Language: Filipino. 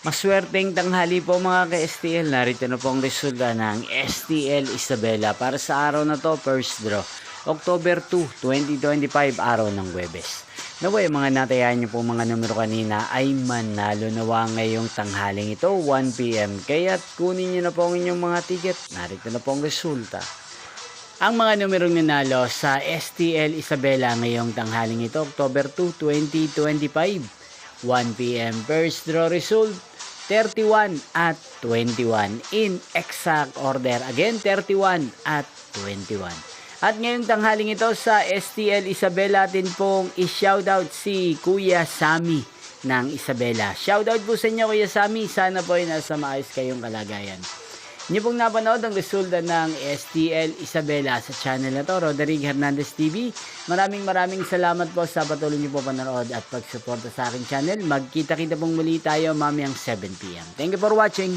Maswerteng tanghali po mga ka-STL. Narito na po ang resulta ng STL Isabela para sa araw na to, first draw. October 2, 2025, araw ng Huwebes. Naway mga natayan niyo po mga numero kanina ay manalo nawa ngayong tanghaling ito, 1 PM. Kaya't kunin niyo na po ang inyong mga ticket. Narito na po ang resulta. Ang mga numerong nanalo sa STL Isabela ngayong tanghaling ito, October 2, 2025, 1 PM. First draw result, 31 at 21. In exact order. Again, 31 at 21. At ngayong tanghaling ito sa STL Isabela, atin pong i-shoutout si Kuya Sammy ng Isabela. Shoutout po sa inyo Kuya Sammy. Sana po ay nasa maayos kayong kalagayan. Inyo pong napanood ang resulta ng STL Isabela sa channel na to, Roderick Hernandez TV. Maraming salamat po sa patuloy niyo po panonood at pagsuporta sa aking channel. Magkita-kita pong muli tayo mamayang 7 PM. Thank you for watching.